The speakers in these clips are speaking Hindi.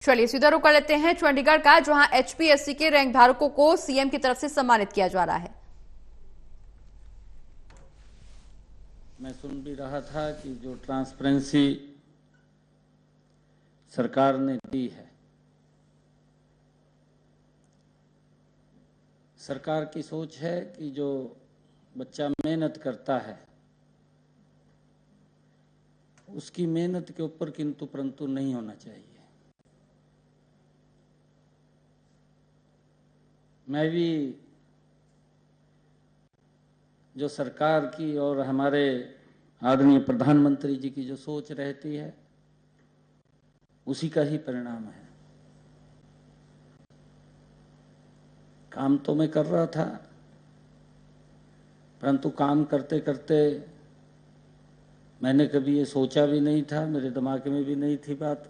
चलिए सीधा रुख कर लेते हैं चंडीगढ़ का, जहां एचपीएससी के रैंक धारकों को सीएम की तरफ से सम्मानित किया जा रहा है। मैं सुन भी रहा था कि जो ट्रांसपेरेंसी सरकार ने दी है, सरकार की सोच है कि जो बच्चा मेहनत करता है उसकी मेहनत के ऊपर किंतु परंतु नहीं होना चाहिए। मैं भी जो सरकार की और हमारे आदरणीय प्रधानमंत्री जी की जो सोच रहती है उसी का ही परिणाम है। काम तो मैं कर रहा था, परंतु काम करते करते मैंने कभी ये सोचा भी नहीं था, मेरे दिमाग में भी नहीं थी बात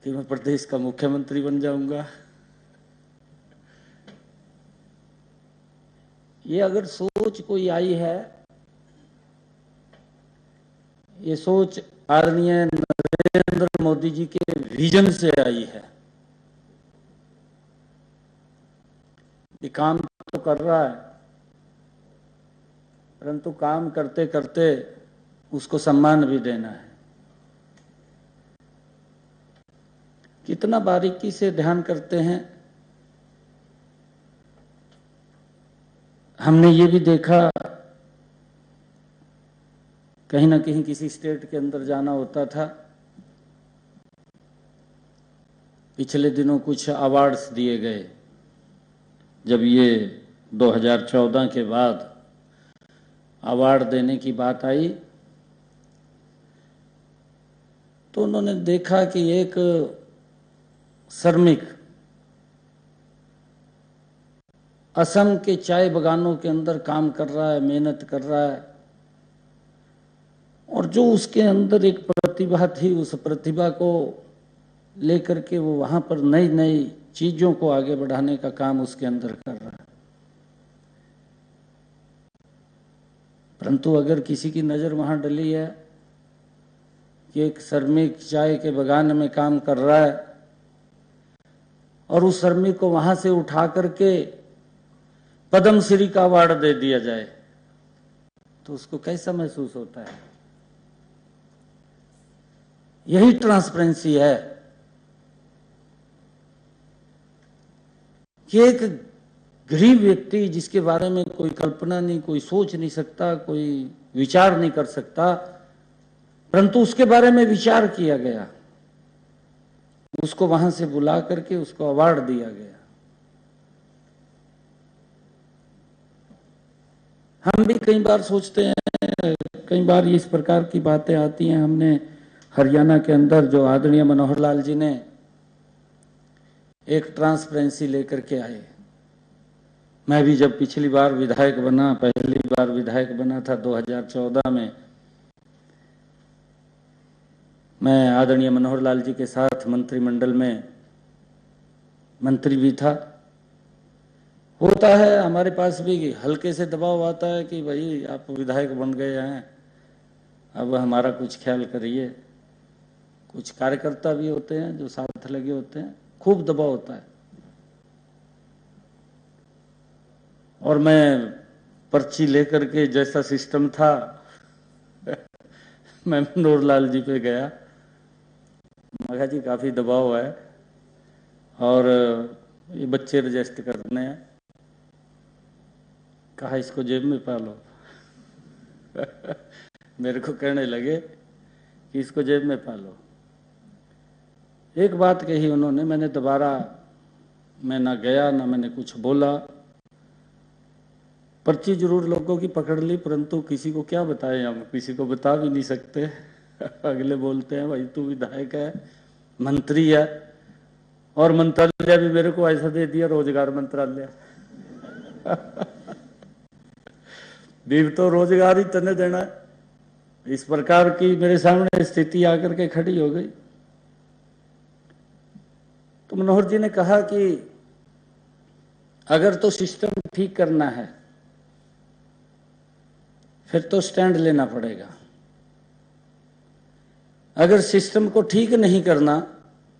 कि मैं प्रदेश का मुख्यमंत्री बन जाऊंगा। ये अगर सोच कोई आई है, ये सोच आदरणीय नरेंद्र मोदी जी के विजन से आई है। ये काम तो कर रहा है, परंतु काम करते करते उसको सम्मान भी देना है। कितना बारीकी से ध्यान करते हैं। हमने ये भी देखा, कहीं ना कहीं किसी स्टेट के अंदर जाना होता था, पिछले दिनों कुछ अवार्ड्स दिए गए। जब ये 2014 के बाद अवार्ड देने की बात आई तो उन्होंने देखा कि एक श्रमिक असम के चाय बागानों के अंदर काम कर रहा है, मेहनत कर रहा है, और जो उसके अंदर एक प्रतिभा थी, उस प्रतिभा को लेकर के वो वहां पर नई नई चीजों को आगे बढ़ाने का काम उसके अंदर कर रहा है। परंतु अगर किसी की नजर वहां डली है कि एक श्रमिक चाय के बागान में काम कर रहा है और उस श्रमिक को वहां से उठा करके पद्मश्री का अवार्ड दे दिया जाए तो उसको कैसा महसूस होता है। यही ट्रांसपेरेंसी है कि एक गरीब व्यक्ति जिसके बारे में कोई कल्पना नहीं, कोई सोच नहीं सकता, कोई विचार नहीं कर सकता, परंतु उसके बारे में विचार किया गया, उसको वहां से बुला करके उसको अवार्ड दिया गया। हम भी कई बार सोचते हैं, कई बार इस प्रकार की बातें आती हैं। हमने हरियाणा के अंदर जो आदरणीय मनोहर लाल जी ने एक ट्रांसपेरेंसी लेकर के आए। मैं भी जब पिछली बार विधायक बना, पहली बार विधायक बना था 2014 में, मैं आदरणीय मनोहर लाल जी के साथ मंत्रिमंडल में मंत्री भी था। होता है हमारे पास भी हल्के से दबाव आता है कि भाई आप विधायक बन गए हैं, अब हमारा कुछ ख्याल करिए। कुछ कार्यकर्ता भी होते हैं जो साथ लगे होते हैं, खूब दबाव होता है। और मैं पर्ची लेकर के, जैसा सिस्टम था मैं मनोहर लाल जी पे गया, मैं कहा जी काफी दबाव है और ये बच्चे रजिस्टर करने हैं। कहा इसको जेब में पालो मेरे को कहने लगे कि इसको जेब में पालो। एक बात कही उन्होंने, मैंने दोबारा, मैं ना गया ना मैंने कुछ बोला। पर्ची जरूर लोगों की पकड़ ली, परंतु किसी को क्या बताएं, हम किसी को बता भी नहीं सकते अगले बोलते हैं भाई तू विधायक है, मंत्री है, और मंत्रालय भी मेरे को ऐसा दे दिया, रोजगार मंत्रालय भी तो रोजगार ही तने देना है। इस प्रकार की मेरे सामने स्थिति आकर के खड़ी हो गई। तो मनोहर जी ने कहा कि अगर तो सिस्टम ठीक करना है फिर तो स्टैंड लेना पड़ेगा। अगर सिस्टम को ठीक नहीं करना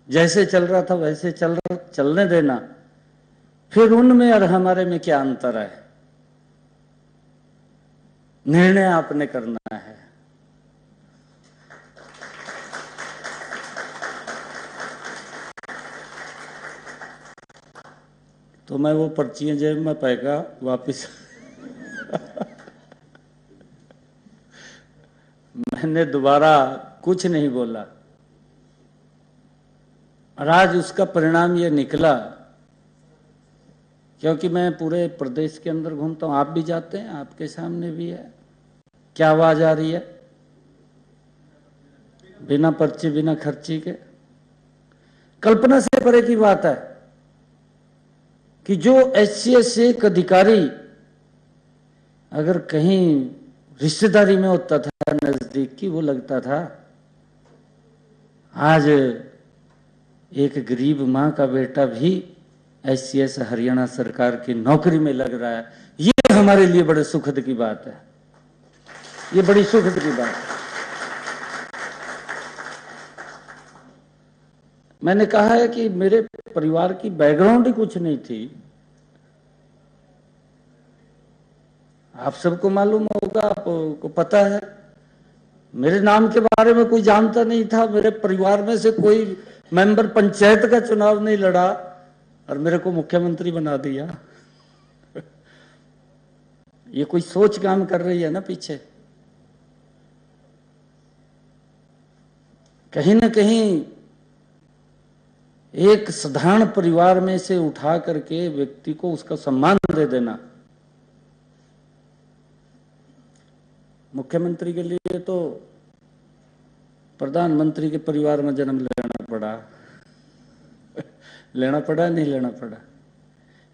जैसे चल रहा था वैसे चलने देना, फिर उनमें और हमारे में क्या अंतर है, निर्णय आपने करना है। तो मैं वो पर्चियां जेब में पैका वापिस मैंने दोबारा कुछ नहीं बोला, और आज उसका परिणाम ये निकला, क्योंकि मैं पूरे प्रदेश के अंदर घूमता हूं, आप भी जाते हैं, आपके सामने भी है, क्या आवाज आ रही है, बिना पर्ची बिना खर्ची के। कल्पना से परे की बात है कि जो HCS से एक अधिकारी अगर कहीं रिश्तेदारी में होता था नजदीक की, वो लगता था आज एक गरीब मां का बेटा भी HCS हरियाणा सरकार की नौकरी में लग रहा है। ये हमारे लिए बड़े सुखद की बात है, ये बड़ी सुखद की बात है। मैंने कहा है कि मेरे परिवार की बैकग्राउंड ही कुछ नहीं थी, आप सबको मालूम होगा, आपको पता है, मेरे नाम के बारे में कोई जानता नहीं था, मेरे परिवार में से कोई मेंबर पंचायत का चुनाव नहीं लड़ा और मेरे को मुख्यमंत्री बना दिया। ये कोई सोच काम कर रही है ना पीछे, कहीं ना कहीं एक साधारण परिवार में से उठा करके व्यक्ति को उसका सम्मान दे देना। मुख्यमंत्री के लिए तो प्रधानमंत्री के परिवार में जन्म लेना पड़ा लेना पड़ा नहीं लेना पड़ा,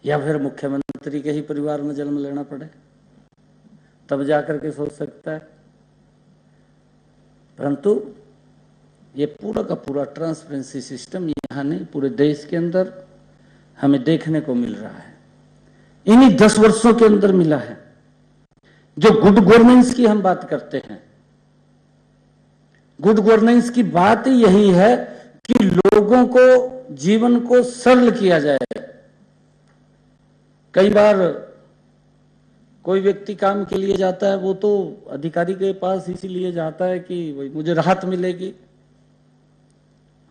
या फिर मुख्यमंत्री के ही परिवार में जन्म लेना पड़े, तब जाकर के सोच सकता है। परंतु ये पूरा का पूरा ट्रांसपेरेंसी सिस्टम यहाँ नहीं, पूरे देश के अंदर हमें देखने को मिल रहा है, इन्हीं 10 वर्षों के अंदर मिला है। जो गुड गवर्नेंस की हम बात करते हैं, गुड गवर्नेंस की बात ही यही है कि लोगों को जीवन को सरल किया जाए। कई बार कोई व्यक्ति काम के लिए जाता है, वो तो अधिकारी के पास इसीलिए जाता है कि मुझे राहत मिलेगी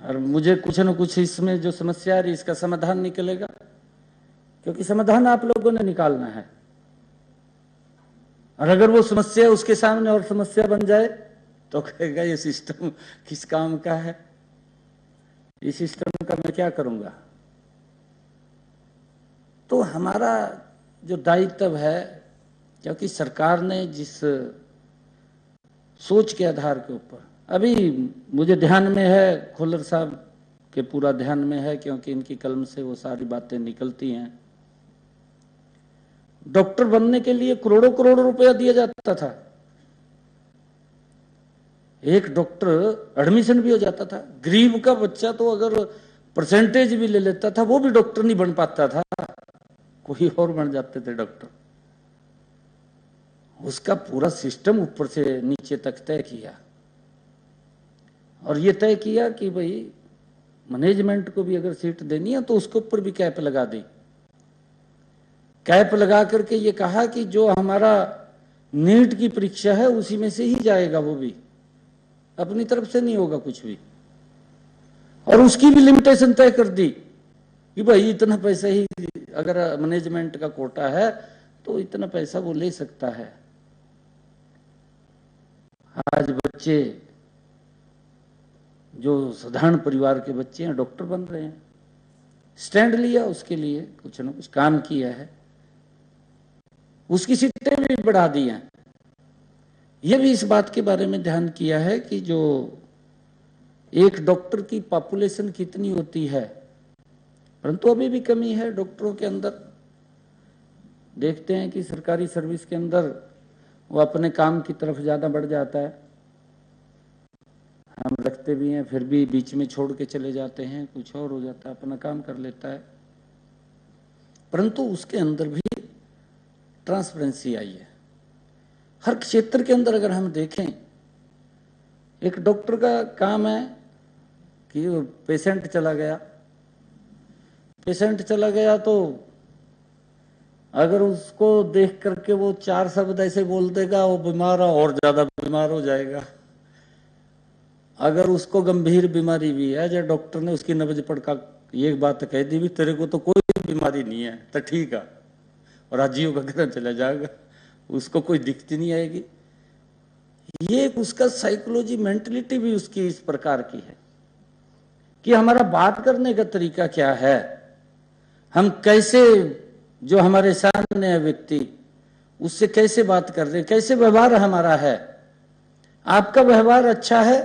और मुझे कुछ न कुछ इसमें जो समस्या है इसका समाधान निकलेगा, क्योंकि समाधान आप लोगों ने निकालना है। और अगर वो समस्या उसके सामने और समस्या बन जाए तो कहेगा ये सिस्टम किस काम का है, इस सिस्टम का मैं क्या करूंगा। तो हमारा जो दायित्व है, क्योंकि सरकार ने जिस सोच के आधार के ऊपर, अभी मुझे ध्यान में है, खुल्लर साहब के पूरा ध्यान में है, क्योंकि इनकी कलम से वो सारी बातें निकलती हैं। डॉक्टर बनने के लिए करोड़ों करोड़ रुपया दिया जाता था, एक डॉक्टर एडमिशन भी हो जाता था। गरीब का बच्चा तो अगर परसेंटेज भी ले लेता था वो भी डॉक्टर नहीं बन पाता था, कोई और बन जाते थे डॉक्टर। उसका पूरा सिस्टम ऊपर से नीचे तक तय किया, और ये तय किया कि भाई मैनेजमेंट को भी अगर सीट देनी है तो उसके ऊपर भी कैप लगा दी। कैप लगा करके ये कहा कि जो हमारा नीट की परीक्षा है उसी में से ही जाएगा, वो भी अपनी तरफ से नहीं होगा कुछ भी। और उसकी भी लिमिटेशन तय कर दी कि भाई इतना पैसा ही, अगर मैनेजमेंट का कोटा है तो इतना पैसा वो ले सकता है। आज बच्चे जो साधारण परिवार के बच्चे हैं डॉक्टर बन रहे हैं, स्टैंड लिया उसके लिए, कुछ ना कुछ काम किया है, उसकी सीटें भी बढ़ा दी हैं। यह भी इस बात के बारे में ध्यान किया है कि जो एक डॉक्टर की पॉपुलेशन कितनी होती है, परंतु अभी भी कमी है डॉक्टरों के अंदर। देखते हैं कि सरकारी सर्विस के अंदर वो अपने काम की तरफ ज्यादा बढ़ जाता है, हम रखते भी हैं फिर भी बीच में छोड़ के चले जाते हैं, कुछ और हो जाता है, अपना काम कर लेता है। परंतु उसके अंदर भी ट्रांसपेरेंसी आई है। हर क्षेत्र के अंदर अगर हम देखें, एक डॉक्टर का काम है कि पेशेंट चला गया, पेशेंट चला गया तो अगर उसको देख करके वो 4 शब्द ऐसे बोल देगा, वो बीमार और ज्यादा बीमार हो जाएगा। अगर उसको गंभीर बीमारी भी है, जो डॉक्टर ने उसकी नब्ज पड़का ये बात कह दी भी तेरे को तो कोई बीमारी नहीं है तो ठीक है, और राजीव का घर चला जाएगा, उसको कोई दिक्कत नहीं आएगी। ये उसका साइकोलॉजी मेंटलिटी भी उसकी इस प्रकार की है कि हमारा बात करने का तरीका क्या है, हम कैसे जो हमारे सामने है व्यक्ति उससे कैसे बात कर रहे हैं, कैसे व्यवहार हमारा है। आपका व्यवहार अच्छा है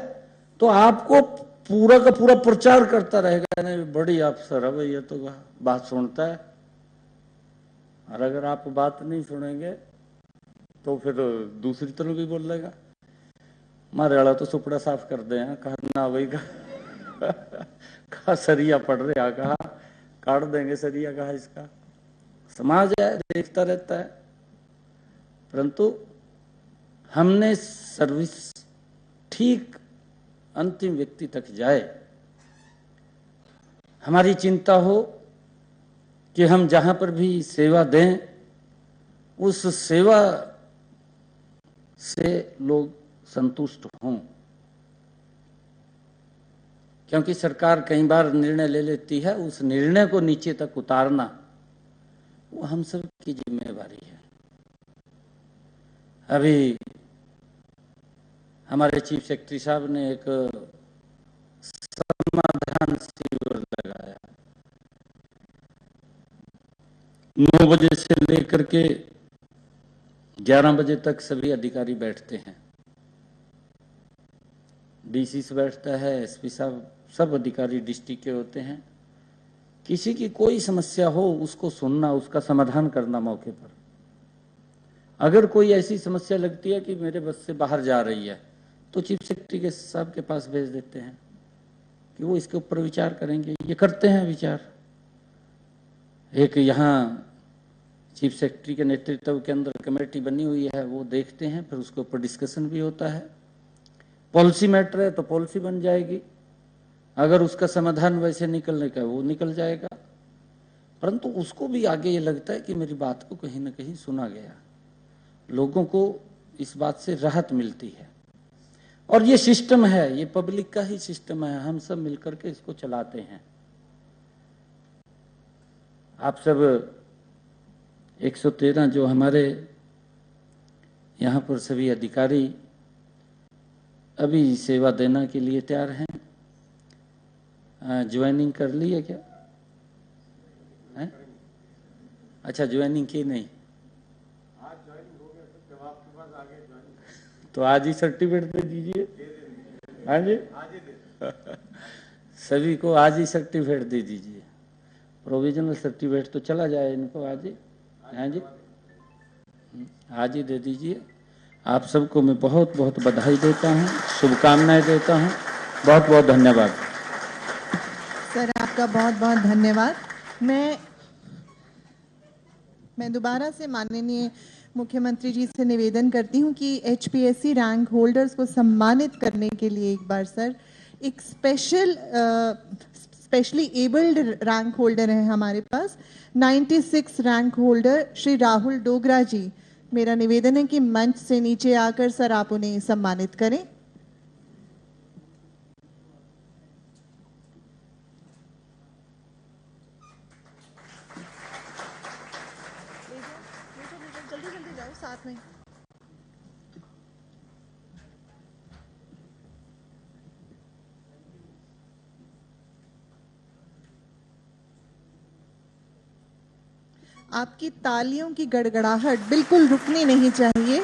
तो आपको पूरा का पूरा प्रचार करता रहेगा, नहीं बड़ी अफसर है भैया तो बात सुनता है। और अगर आप बात नहीं सुनेंगे तो फिर दूसरी तरफ भी बोल लेगा, मारे वाला तो सुपड़ा साफ कर दे हैं, कहा ना भाई कहा सरिया पड़ रहा, कहा काट देंगे सरिया, कहा इसका समाज है देखता रहता है। परंतु हमने सर्विस ठीक अंतिम व्यक्ति तक जाए, हमारी चिंता हो कि हम जहां पर भी सेवा दें उस सेवा से लोग संतुष्ट हों, क्योंकि सरकार कई बार निर्णय ले लेती है, उस निर्णय को नीचे तक उतारना वो हम सब की जिम्मेवारी है। अभी हमारे चीफ सेक्रेटरी साहब ने एक समाधान शिविर लगाया, 9 बजे से लेकर के 11 बजे तक सभी अधिकारी बैठते हैं, डीसी से बैठता है, एसपी साहब, सब अधिकारी डिस्ट्रिक्ट के होते हैं। किसी की कोई समस्या हो उसको सुनना, उसका समाधान करना मौके पर। अगर कोई ऐसी समस्या लगती है कि मेरे बस से बाहर जा रही है तो चीफ सेक्रेटरी के साहब के पास भेज देते हैं कि वो इसके ऊपर विचार करेंगे। ये करते हैं विचार। एक यहाँ चीफ सेक्रेटरी के नेतृत्व के अंदर कमेटी बनी हुई है, वो देखते हैं, फिर उसके ऊपर डिस्कशन भी होता है। पॉलिसी मैटर है तो पॉलिसी बन जाएगी, अगर उसका समाधान वैसे निकलने का वो निकल जाएगा। परंतु उसको भी आगे ये लगता है कि मेरी बात को कहीं ना कहीं सुना गया, लोगों को इस बात से राहत मिलती है। और ये सिस्टम है, ये पब्लिक का ही सिस्टम है, हम सब मिलकर के इसको चलाते हैं। आप सब 113 जो हमारे यहाँ पर सभी अधिकारी अभी सेवा देने के लिए तैयार हैं। ज्वाइनिंग कर ली है क्या है? अच्छा ज्वाइनिंग की नहीं, आज ज्वाइनिंग हो गया, जब आपके पास आ गए ज्वाइनिंग तो आज ही सर्टिफिकेट दे दीजिए। हाँ जी, आज ही दे सभी को आज ही सर्टिफिकेट दे दीजिए। प्रोविजनल सर्टिफिकेट तो चला जाए इनको आज ही। हाँ जी, आज ही दे दीजिए। आप सबको मैं बहुत बहुत बधाई देता हूँ, शुभकामनाएं देता हूँ। बहुत बहुत धन्यवाद सर, आपका बहुत बहुत धन्यवाद। मैं दोबारा से माननीय मुख्यमंत्री जी से निवेदन करती हूँ कि एचपीएससी रैंक होल्डर्स को सम्मानित करने के लिए एक बार सर एक स्पेशली एबल्ड रैंक होल्डर है हमारे पास, 96 रैंक होल्डर श्री राहुल डोगरा जी। मेरा निवेदन है कि मंच से नीचे आकर सर आप उन्हें सम्मानित करें। जल्दी जल्दी जाओ साथ में। आपकी तालियों की गड़गड़ाहट बिल्कुल रुकनी नहीं चाहिए।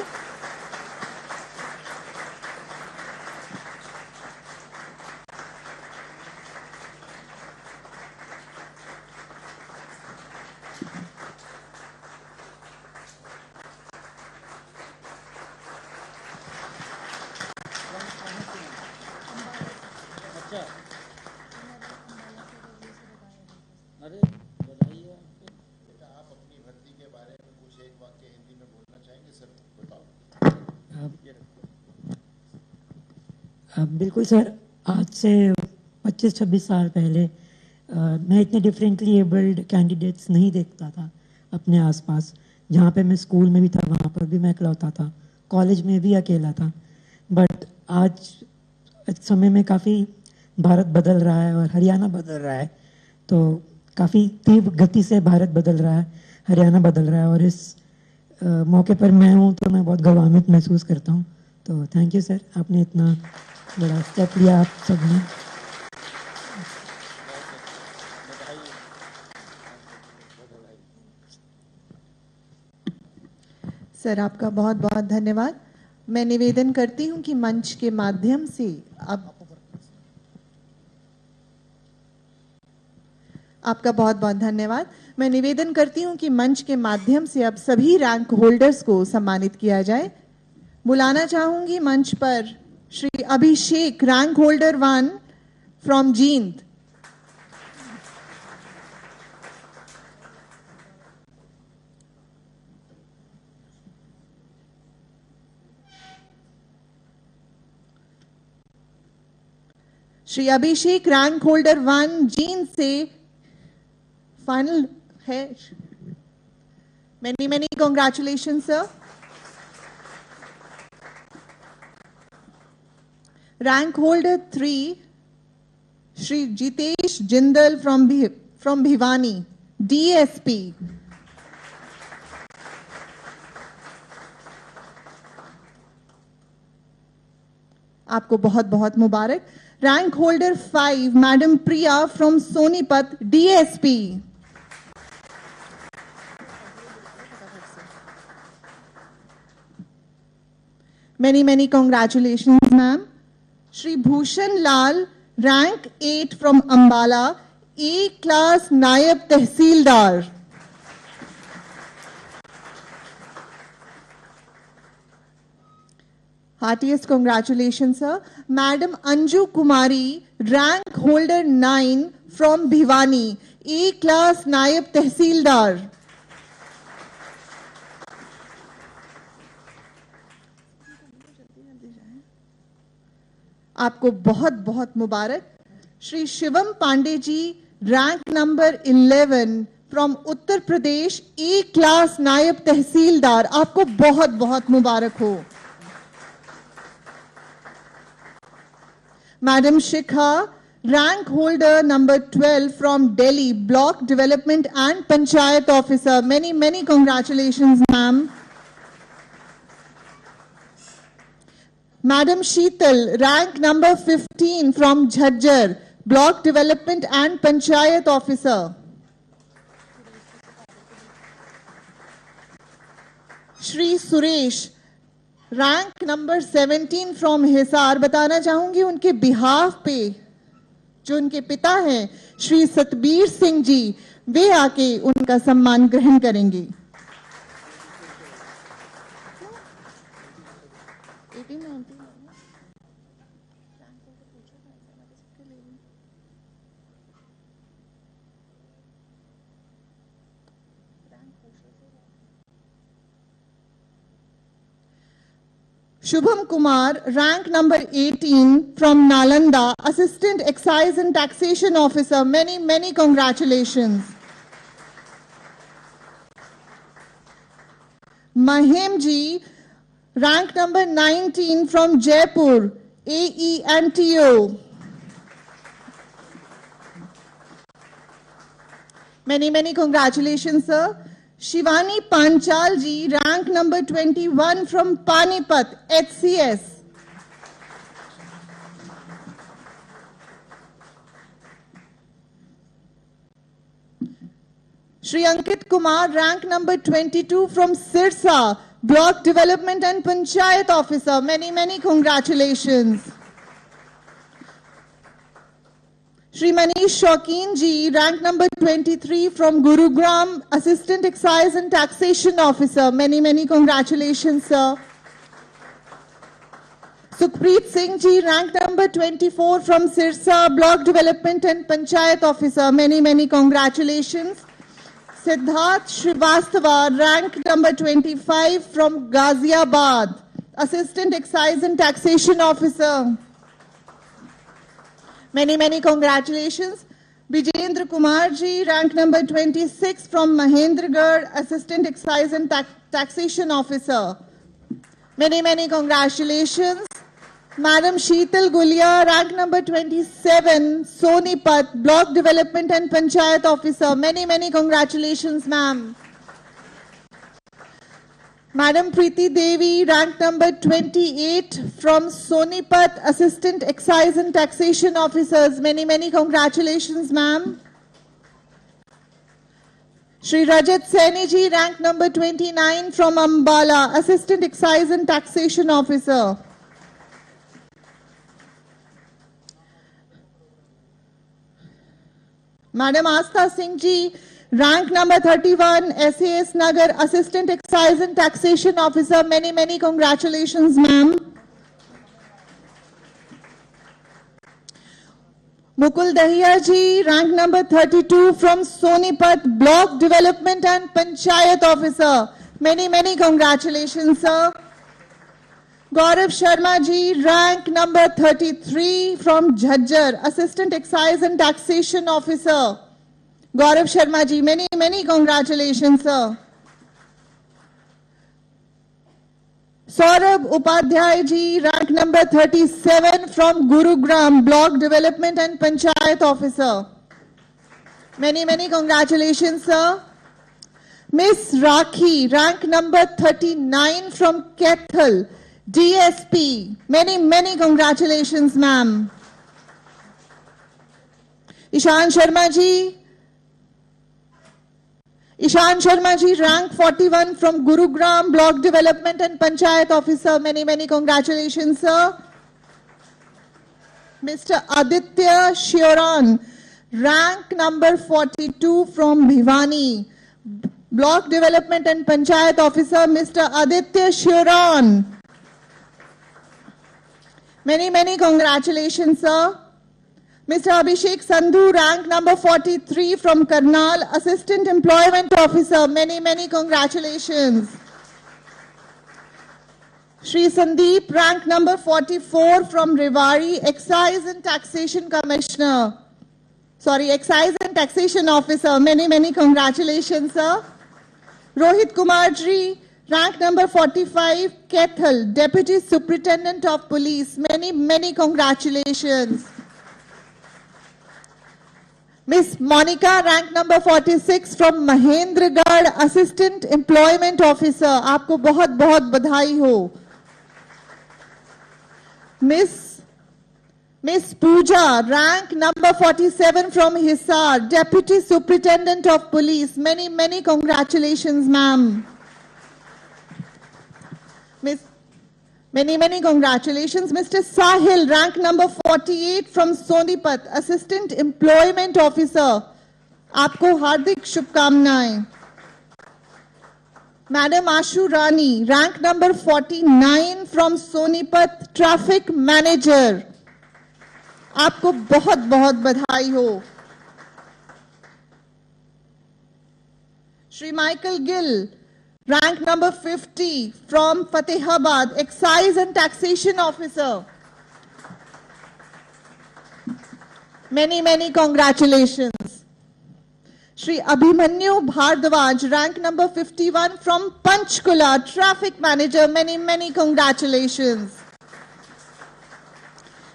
अरे बताइए आप अपनी भर्ती के बारे में कुछ एक वाक्य हिंदी में बोलना चाहेंगे सर? बताओ। बिल्कुल सर, आज से 25-26 साल पहले मैं इतने डिफरेंटली एबल्ड कैंडिडेट्स नहीं देखता था अपने आसपास। जहाँ पे मैं स्कूल में भी था वहाँ पर भी मैं इकलौता था, कॉलेज में भी अकेला था। बट आज समय में काफ़ी भारत बदल रहा है और हरियाणा बदल रहा है, तो काफ़ी तीव्र गति से भारत बदल रहा है, हरियाणा बदल रहा है, और इस मौके पर मैं हूँ तो मैं बहुत गौरवान्वित महसूस करता हूँ। तो थैंक यू सर, आपने इतना बड़ा स्टेप लिया आप सबने। सर आपका बहुत बहुत धन्यवाद। मैं निवेदन करती हूं कि मंच के माध्यम से अब आपका बहुत बहुत धन्यवाद। मैं निवेदन करती हूं कि मंच के माध्यम से अब सभी रैंक होल्डर्स को सम्मानित किया जाए। बुलाना चाहूंगी मंच पर Shri Abhishek, rank holder 1 from Jind. Shri Abhishek, rank holder 1 Jind से फाइनल है। Many congratulation sir. Rank holder 3 Shri Jitesh Jindal from Bhiwani, DSP. आपको बहुत बहुत मुबारक। Rank holder 5 madam Priya from Sonipat, DSP. Many congratulations ma'am. Shri Bhushan Lal, rank 8 from Ambala, A class naib tehsildar. Heartiest congratulations, sir. Madam Anju Kumari, rank holder 9 from Bhiwani, A class Nayab Tehsildar. आपको बहुत बहुत मुबारक। Shri Shivam Pandey ji, rank number 11 from Uttar Pradesh, A class naib tehsildar. आपको बहुत बहुत मुबारक हो। Madam Shikha, rank holder number 12 from Delhi, Block Development and Panchayat Officer. Many congratulations, ma'am. Madam Sheetal, rank number 15 from Jhajjar, Block Development and Panchayat Officer. Shri Suresh, rank number 17 from Hisar. बताना चाहूंगी उनके बिहाफ पे जो उनके पिता हैं श्री सतबीर सिंह जी, वे आके उनका सम्मान ग्रहण करेंगे। Shubham Kumar, rank number 18 from Nalanda, Assistant Excise and Taxation Officer. Many congratulations. Mahim ji, rank number 19 from Jaipur, AE and TO. Many congratulations, sir. Shivani Panchal ji, rank number 21 from Panipat, HCS. Shri Ankit Kumar, rank number 22 from Sirsa, Block Development and Panchayat Officer. Many congratulations. Shri Manish Shaukin ji, rank number 23 from Gurugram, Assistant Excise and Taxation Officer. Many congratulations, sir. Sukhpreet Singh ji, rank number 24 from Sirsa, Block Development and Panchayat Officer. Many congratulations. Siddharth Srivastava, rank number 25 from Ghaziabad, Assistant Excise and Taxation Officer. Many congratulations. Bijendra Kumar ji, rank number 26 from Mahendragarh, Assistant Excise and Taxation Officer. Many congratulations. Madam Sheetal Gulia, rank number 27, Sonipat, Block Development and Panchayat Officer. Many congratulations, ma'am. Madam Preeti Devi, rank number 28 from Sonipat, Assistant Excise and Taxation Officers. Many congratulations, ma'am. Shri Rajat Saini ji, rank number 29 from Ambala, Assistant Excise and Taxation Officer. Madam Astha Singh ji, rank number 31, SAS Nagar, Assistant Excise and Taxation Officer. Many congratulations, ma'am. Mukul Dahiya ji, rank number 32 from Sonipat, Block Development and Panchayat Officer. Many congratulations, sir. Gaurav Sharma ji, rank number 33 from Jhajjar, Assistant Excise and Taxation Officer. Gaurav Sharma ji, many congratulations, sir. Saurabh Upadhyay ji, rank number 37 from Gurugram, Block Development and Panchayat Officer. Many congratulations, sir. Miss Rakhi, rank number 39 from Kethal, DSP. Many congratulations, ma'am. Ishan Sharma ji, rank 41 from Gurugram, Block Development and Panchayat Officer. Many congratulations, sir. Mr. Aditya Shioran, rank number 42 from Bhiwani, Block Development and Panchayat Officer. Mr. Aditya Shioran. Many congratulations, sir. Mr. Abhishek Sandhu, rank number 43 from Karnal, Assistant Employment Officer. Many congratulations. Shri Sandeep, rank number 44 from Rewari, Excise and Taxation Commissioner. Excise and Taxation Officer. Many congratulations, sir. Rohit Kumar ji, rank number 45, Kethal, Deputy Superintendent of Police. Many congratulations. Miss Monica, rank number 46 from Mahendragarh, Assistant Employment Officer. आपको बहुत बधाई हो. Miss Pooja, rank number 47 from Hisar, Deputy Superintendent of Police. Many congratulations, ma'am. Many congratulations. Mr. Sahil, rank number 48 from Sonipat, Assistant Employment Officer. आपको हार्दिक शुभकामनाएं. Madam Ashu Rani, rank number 49 from Sonipat, Traffic Manager. आपको बहुत बधाई हो. Shri Michael Gill, rank number 50 from Fatehabad, Excise and Taxation Officer. Many congratulations. Shri Abhimanyu Bhardwaj, rank number 51 from Panchkula, Traffic Manager. Many congratulations.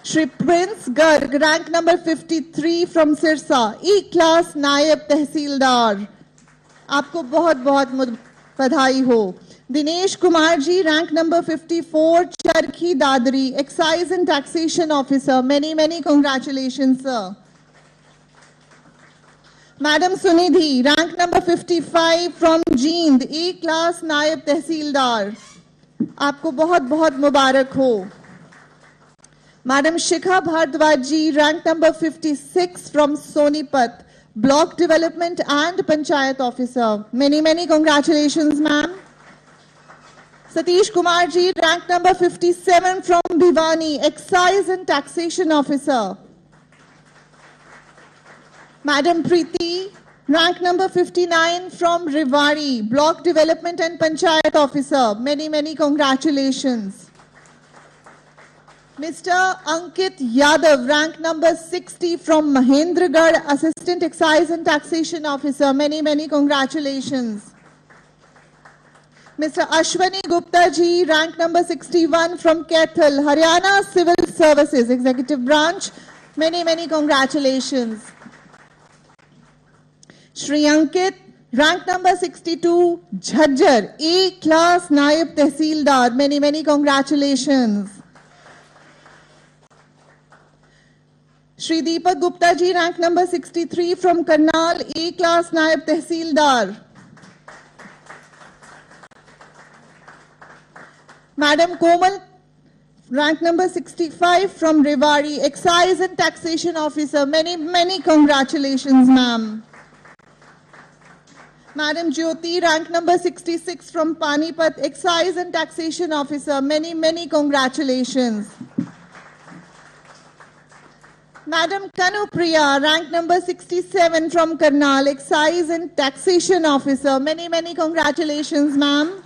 Shri Prince Garg, rank number 53 from Sirsa, E-Class Nayab Tehsildar. आपको बहुत बधाई हो. Dinesh Kumar ji, rank number 54, Charkhi Dadri, Excise and Taxation Officer. Many congratulations, sir. Madam Sunidhi, rank number 55 from Jeend, E-Class Nayab Tehsildar. आपको बहुत मुबारक हो. Madam Shikha Bhardwaj ji, rank number 56 from Sonipat, Block Development and Panchayat Officer. Many congratulations, ma'am. Satish Kumar ji, rank number 57 from Bhiwani, Excise and Taxation Officer. Madam Preeti, rank number 59 from Rewari, Block Development and Panchayat Officer. Many congratulations. Mr. Ankit Yadav, rank number 60 from Mahendragarh, Assistant Excise and Taxation Officer. Many, many congratulations. Mr. Ashwani Gupta ji, rank number 61 from Kaithal, Haryana Civil Services, Executive Branch. Many, many congratulations. Shri Ankit, rank number 62, Jhajjar, A class Naib Tehsildar. Many, many congratulations. Shri Deepak Gupta ji, rank number 63 from Karnal, A class Naib Tehsildar. Madam Komal, rank number 65 from Rewari, Excise and Taxation Officer. Many, many congratulations, ma'am. Madam Jyoti, rank number 66 from Panipat, Excise and Taxation Officer. Many, many congratulations. Madam Kanupriya, rank number 67 from Karnal, Excise and Taxation Officer. Many, many congratulations, ma'am.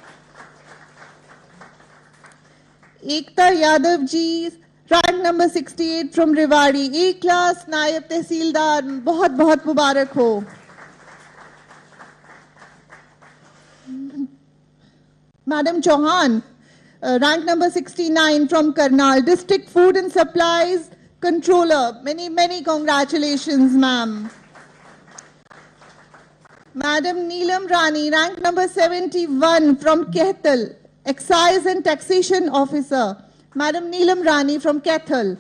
Ekta Yadav ji, rank number 68 from Rewari, A class Naib Tehsildar. बहुत बहुत मुबारक हो. Madam Chauhan, rank number 69 from Karnal, District Food and Supplies Controller. Many, many congratulations, ma'am. Madam Neelam Rani, rank number 71 from Kaithal, Excise and Taxation Officer. Madam Neelam Rani from Kaithal.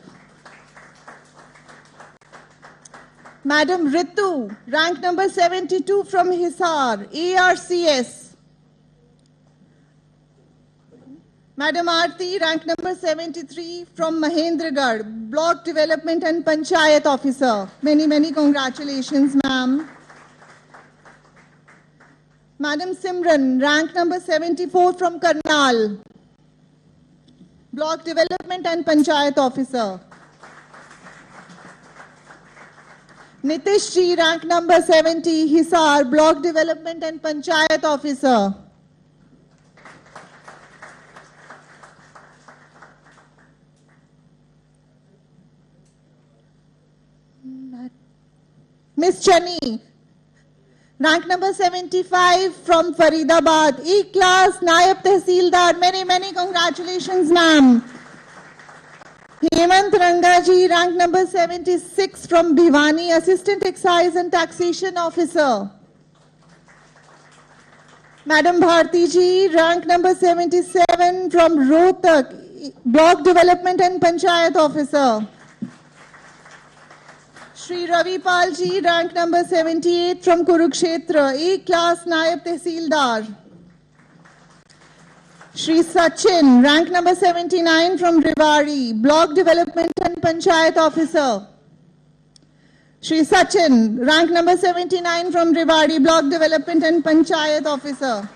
Madam Ritu, rank number 72 from Hisar, ARCS. Madam Aarti, rank number 73 from Mahendragarh, Block Development and Panchayat Officer. Many, many congratulations, ma'am. Madam Simran, rank number 74 from Karnal, Block Development and Panchayat Officer. Nitish ji, rank number 70, Hisar, Block Development and Panchayat Officer. Miss Chani, rank number 75 from Faridabad, E class Naib Tehsildar. Many, many congratulations, ma'am. Hemant Rangaji, rank number 76 from Bhiwani, Assistant Excise and Taxation Officer. Madam Bharti ji, rank number 77 from Rohtak, Block Development and Panchayat Officer. Shri Ravi Pal ji, rank number 78 from Kurukshetra, A class Naib Tehsildar. Shri Sachin, rank number 79 from Rewari, Block Development and Panchayat Officer. Shri Sachin, rank number 79 from Rewari, Block Development and Panchayat Officer.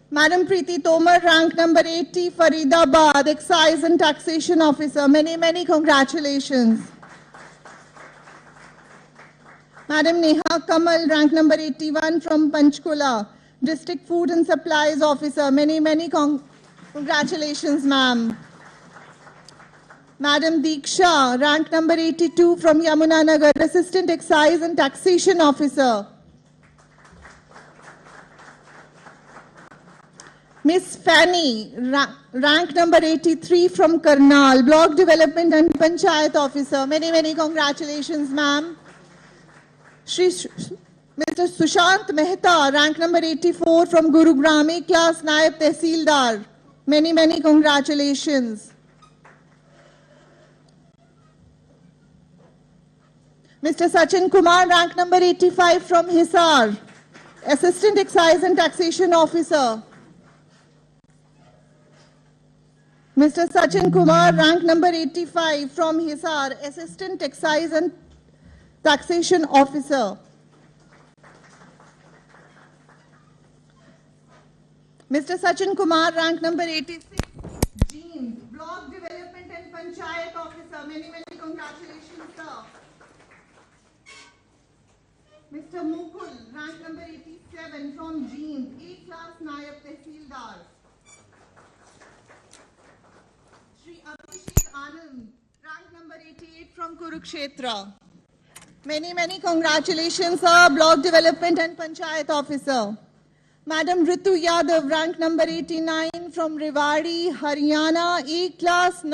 Madam Preeti Tomar, rank number 80, Faridabad, Excise and Taxation Officer. Many, many congratulations. Madam Neha Kamal, rank number 81 from Panchkula, District Food and Supplies Officer. Many, many congratulations, ma'am. Madam Deeksha, rank number 82 from Yamunanagar, Assistant Excise and Taxation Officer. Miss Fanny, rank number 83 from Karnal, Block Development and Panchayat Officer. Many, many congratulations, ma'am. Mr. Sushant Mehta, rank number 84 from Gurugram, A class Naib Tehsildar. Many, many congratulations. Mr. Sachin Kumar, rank number 85 from Hisar, Assistant Excise and Taxation Officer. Mr. Sachin Kumar, rank number 85 from Hisar, Assistant Excise and Taxation Officer. Mr. Sachin Kumar, rank number 86, Jeans, Block Development and Panchayat Officer. Many, many congratulations, sir. Mr. Mukul, rank number 87 from Jeans, A class Naib Tehsildar. Shri Abhishek Anand, rank number 88 from Kurukshetra. Many congratulations, sir, Block Development and Panchayat Officer. Madam Ritu Yadav, rank number 89 from Rewari, Haryana, E class.